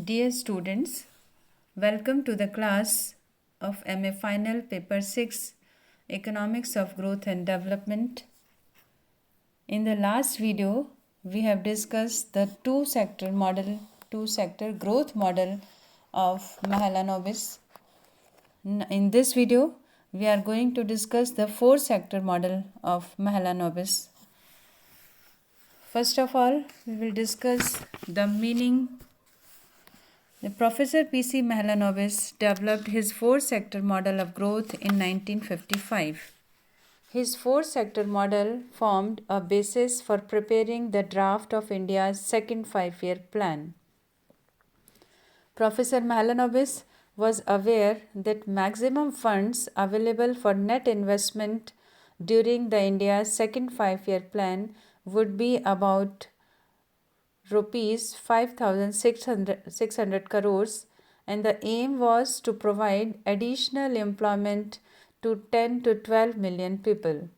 Dear students, welcome to the class of MA Final Paper 6 Economics of Growth and Development. In the last video, we have discussed the two-sector growth model of Mahalanobis. In this video, we are going to discuss the four-sector model of Mahalanobis. First of all, we will discuss the meaning. The Professor P.C. Mahalanobis developed his four-sector model of growth in 1955. His four-sector model formed a basis for preparing the draft of India's second five-year plan. Professor Mahalanobis was aware that maximum funds available for net investment during the India's second five-year plan would be about rupees 5,600 crores, and the aim was to provide additional employment to 10 to 12 million people.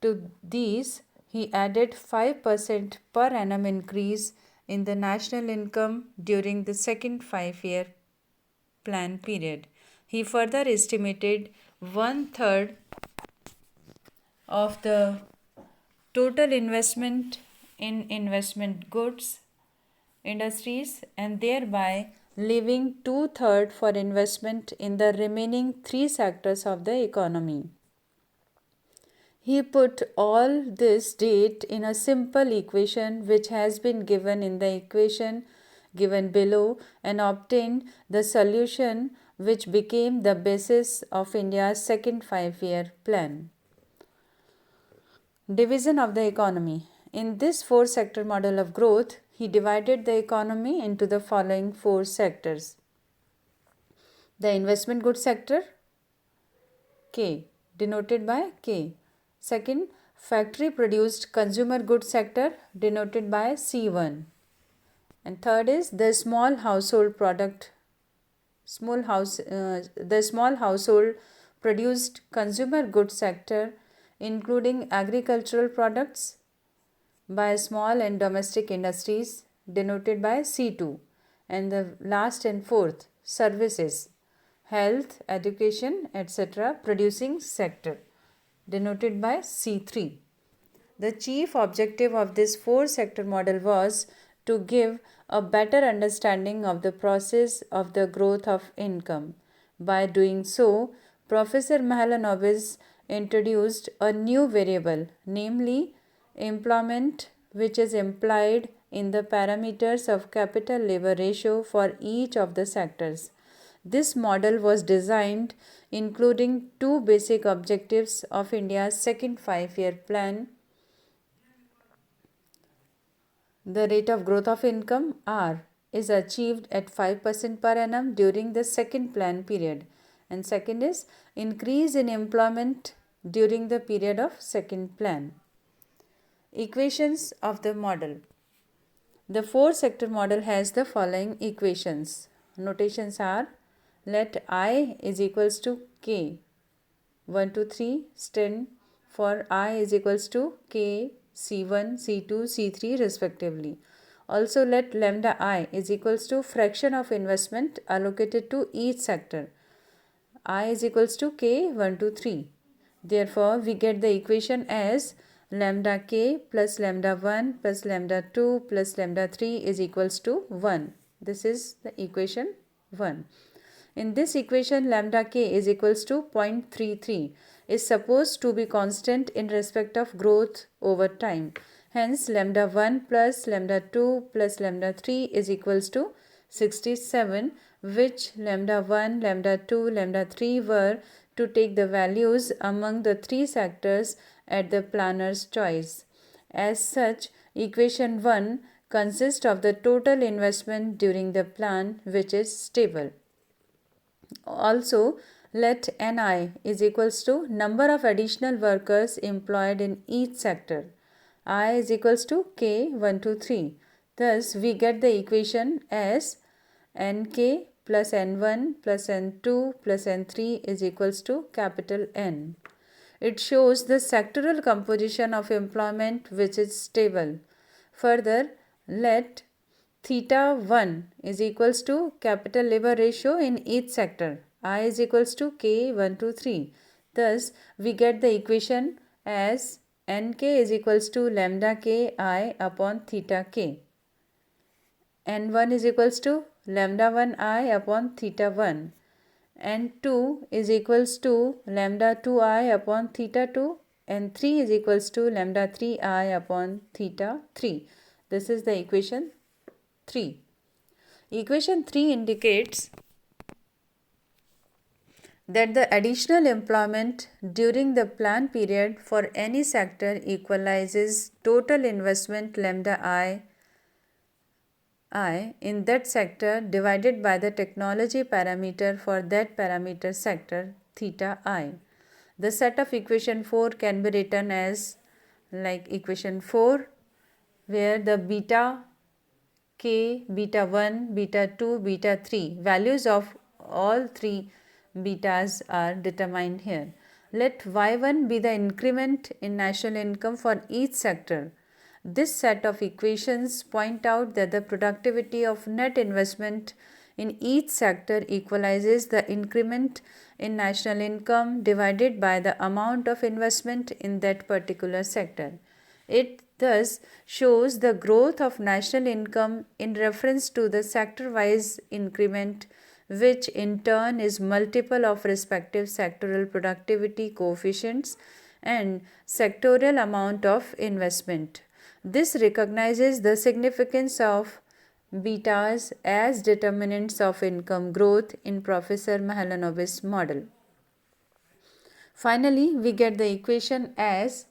To these, he added 5% per annum increase in the national income during the second five-year plan period. He further estimated 1/3 of the total investment in investment goods industries and thereby leaving 2/3 for investment in the remaining three sectors of the economy. He put all this data in a simple equation which has been given in the equation given below and obtained the solution which became the basis of India's second five-year plan. Division of the economy. In this four-sector model of growth, he divided the economy into the following four sectors. The investment goods sector, K, denoted by K. Second, factory produced consumer goods sector, denoted by C1. And third is the small household produced consumer goods sector, including agricultural products by small and domestic industries, denoted by C2. And the last and fourth, services, health, education, etc., producing sector, denoted by C3. The chief objective of this four-sector model was to give a better understanding of the process of the growth of income. By doing so, Professor Mahalanobis introduced a new variable, namely employment, which is implied in the parameters of capital labor ratio for each of the sectors. This model was designed including two basic objectives of India's second five-year plan. The rate of growth of income, R, is achieved at 5% per annum during the second plan period. And second is increase in employment during the period of second plan. Equations of the model. The four-sector model has the following equations. Notations are: let I is equals to K. 1, 2, 3 stand for I is equals to K, C1, C2, C3 respectively. Also let lambda I is equals to fraction of investment allocated to each sector. I is equals to K, 1, 2, 3. Therefore, we get the equation as lambda K plus lambda 1 plus lambda 2 plus lambda 3 is equals to 1. This is the equation 1. In this equation, lambda K is equals to 0.33 is supposed to be constant in respect of growth over time. Hence, lambda 1 plus lambda 2 plus lambda 3 is equals to 67, which lambda 1, lambda 2, lambda 3 were to take the values among the three sectors at the planner's choice. As such, equation 1 consists of the total investment during the plan, which is stable. Also, let Ni is equals to number of additional workers employed in each sector. I is equals to K, 1, 2, 3. Thus, we get the equation as Nk plus N1 plus N2 plus N3 is equals to capital N. It shows the sectoral composition of employment which is stable. Further, let theta 1 is equals to capital labor ratio in each sector. I is equals to K 1 to 3. Thus, we get the equation as Nk is equals to lambda K I upon theta K. N1 is equals to lambda 1 I upon theta 1. N2 is equals to lambda 2I upon theta 2. And 3 is equals to lambda 3I upon theta 3. This is the equation 3. Equation 3 indicates that the additional employment during the plan period for any sector equalizes total investment lambda I in that sector divided by the technology parameter for that parameter sector theta I. The set of equation 4 can be written as like equation 4, where the beta k, beta 1, beta 2, beta 3 values of all three betas are determined here. Let y1 be the increment in national income for each sector. This set of equations point out that the productivity of net investment in each sector equalizes the increment in national income divided by the amount of investment in that particular sector. It thus shows the growth of national income in reference to the sector-wise increment, which in turn is multiple of respective sectoral productivity coefficients and sectorial amount of investment. This recognizes the significance of betas as determinants of income growth in Professor Mahalanobis model. Finally, we get the equation as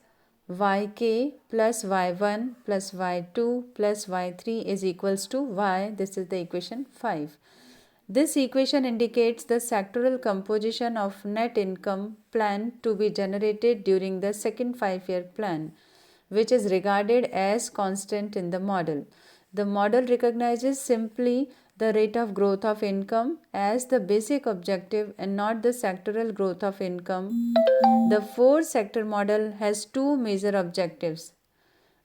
yk plus y1 plus y2 plus y3 is equals to y. This is the equation 5. This equation indicates the sectoral composition of net income plan to be generated during the second 5-year plan, which is regarded as constant in the model. The model recognizes simply the rate of growth of income as the basic objective and not the sectoral growth of income. The 4-sector model has two major objectives: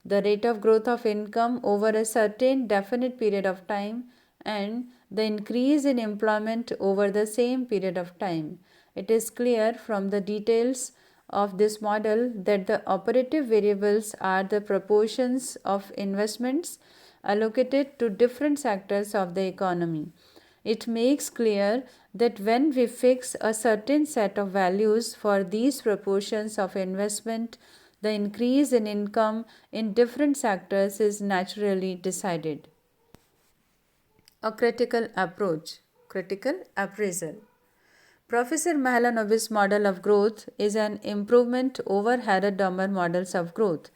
the rate of growth of income over a certain definite period of time and the increase in employment over the same period of time. It is clear from the details of this model that the operative variables are the proportions of investments allocated to different sectors of the economy. It makes clear that when we fix a certain set of values for these proportions of investment, the increase in income in different sectors is naturally decided. A critical approach, critical appraisal. Professor Mahalanobis' model of growth is an improvement over Harrod-Dommer models of growth.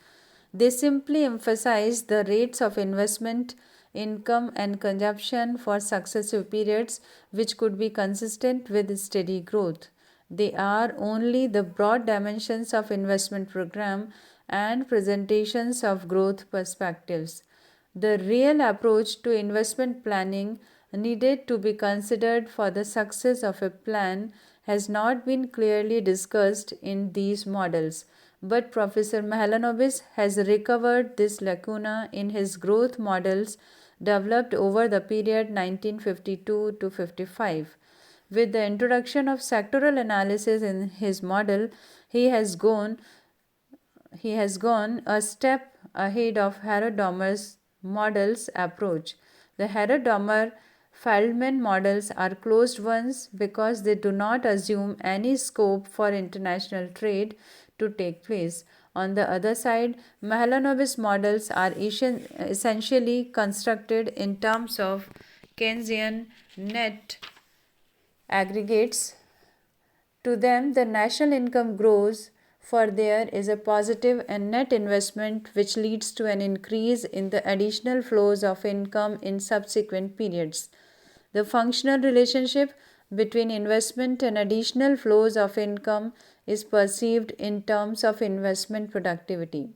They simply emphasize the rates of investment, income, and consumption for successive periods which could be consistent with steady growth. They are only the broad dimensions of investment program and presentations of growth perspectives. The real approach to investment planning needed to be considered for the success of a plan has not been clearly discussed in these models, but Professor Mahalanobis has recovered this lacuna in his growth models developed over the period 1952 to 55. With the introduction of sectoral analysis in his model, he has gone a step ahead of Harrod-Dommer's models approach. The Harrod-Dommer-Feldman models are closed ones because they do not assume any scope for international trade to take place. On the other side, Mahalanobis models are essentially constructed in terms of Keynesian net aggregates. To them, the national income grows, for there is a positive and net investment which leads to an increase in the additional flows of income in subsequent periods. The functional relationship between investment and additional flows of income is perceived in terms of investment productivity.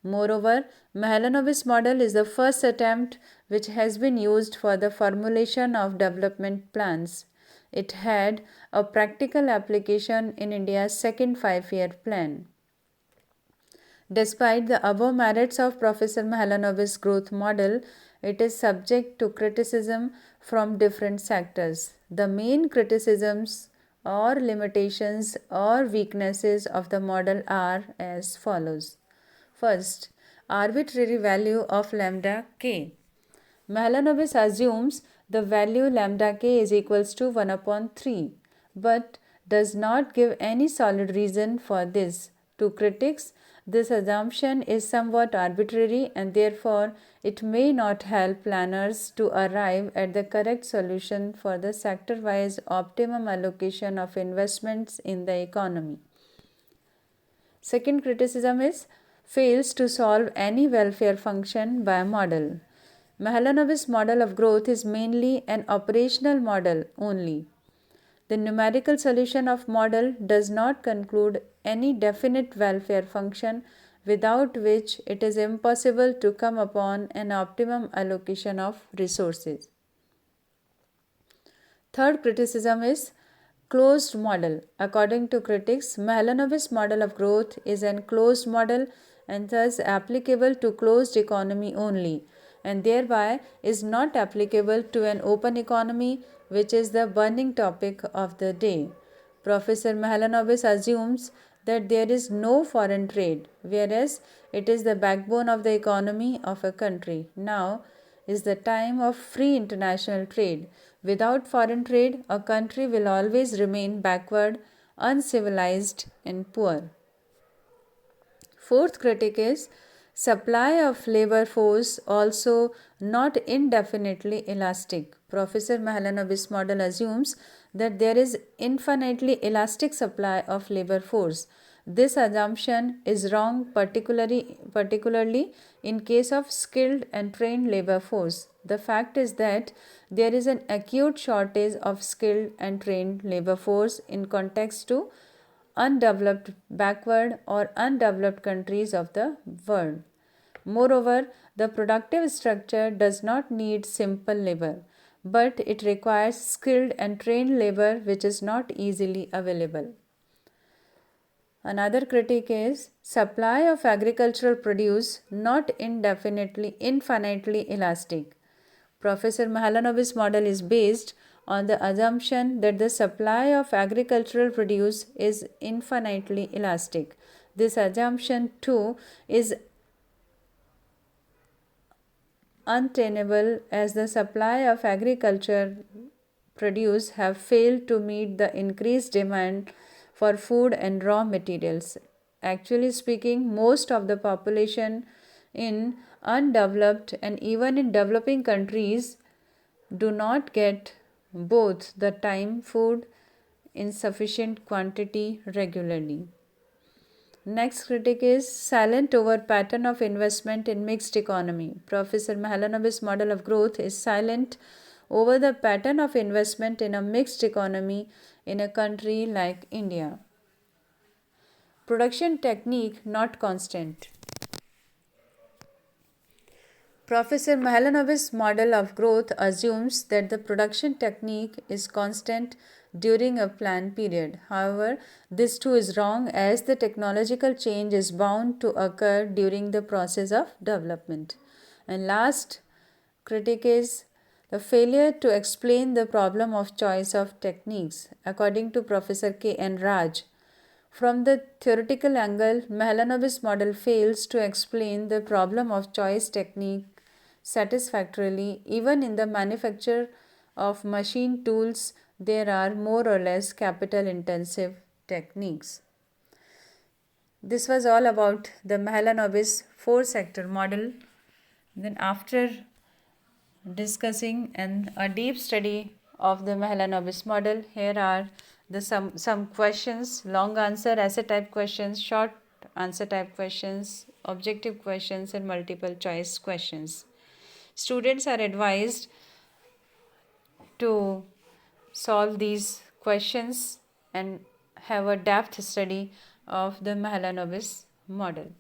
Moreover, Mahalanobis model is the first attempt which has been used for the formulation of development plans. It had a practical application in India's second 5-year plan. Despite the above merits of Professor Mahalanobis' growth model, it is subject to criticism from different sectors. The main criticisms or limitations or weaknesses of the model are as follows. First, arbitrary value of lambda k. Mahalanobis assumes the value lambda k is equals to 1 upon 3, but does not give any solid reason for this. To critics, this assumption is somewhat arbitrary and therefore it may not help planners to arrive at the correct solution for the sector-wise optimum allocation of investments in the economy. Second criticism is fails to solve any welfare function by a model. Mahalanobis' model of growth is mainly an operational model only. The numerical solution of model does not conclude any definite welfare function without which it is impossible to come upon an optimum allocation of resources. Third criticism is closed model. According to critics, Mahalanobis' model of growth is an closed model and thus applicable to closed economy only, and thereby is not applicable to an open economy, which is the burning topic of the day. Professor Mahalanobis assumes that there is no foreign trade, whereas it is the backbone of the economy of a country. Now is the time of free international trade. Without foreign trade, a country will always remain backward, uncivilized, and poor. Fourth critic is supply of labor force also not indefinitely elastic. Professor Mahalanobis' model assumes that there is infinitely elastic supply of labor force. This assumption is wrong, particularly in case of skilled and trained labor force. The fact is that there is an acute shortage of skilled and trained labor force in context to undeveloped, backward, or undeveloped countries of the world. Moreover, the productive structure does not need simple labor, but it requires skilled and trained labor which is not easily available. Another critique is supply of agricultural produce not infinitely elastic. Professor Mahalanobis' model is based on the assumption that the supply of agricultural produce is infinitely elastic. This assumption too is untenable as the supply of agriculture produce have failed to meet the increased demand for food and raw materials. Actually speaking, most of the population in undeveloped and even in developing countries do not get both the time food in sufficient quantity regularly. Next critic is silent over pattern of investment in mixed economy. Professor Mahalanobis' model of growth is silent over the pattern of investment in a mixed economy in a country like India. Production technique not constant. Professor Mahalanobis' model of growth assumes that the production technique is constant during a planned period. However, this too is wrong as the technological change is bound to occur during the process of development. And last critique is the failure to explain the problem of choice of techniques. According to Professor K. N. Raj, from the theoretical angle, Mahalanobis' model fails to explain the problem of choice technique satisfactorily. Even in the manufacture of machine tools, there are more or less capital intensive techniques. This was all about the Mahalanobis 4-sector model. Then after discussing a deep study of the Mahalanobis model, here are some questions: long answer essay type questions, short answer type questions, objective questions, and multiple choice questions. Students are advised to solve these questions and have a depth study of the Mahalanobis model.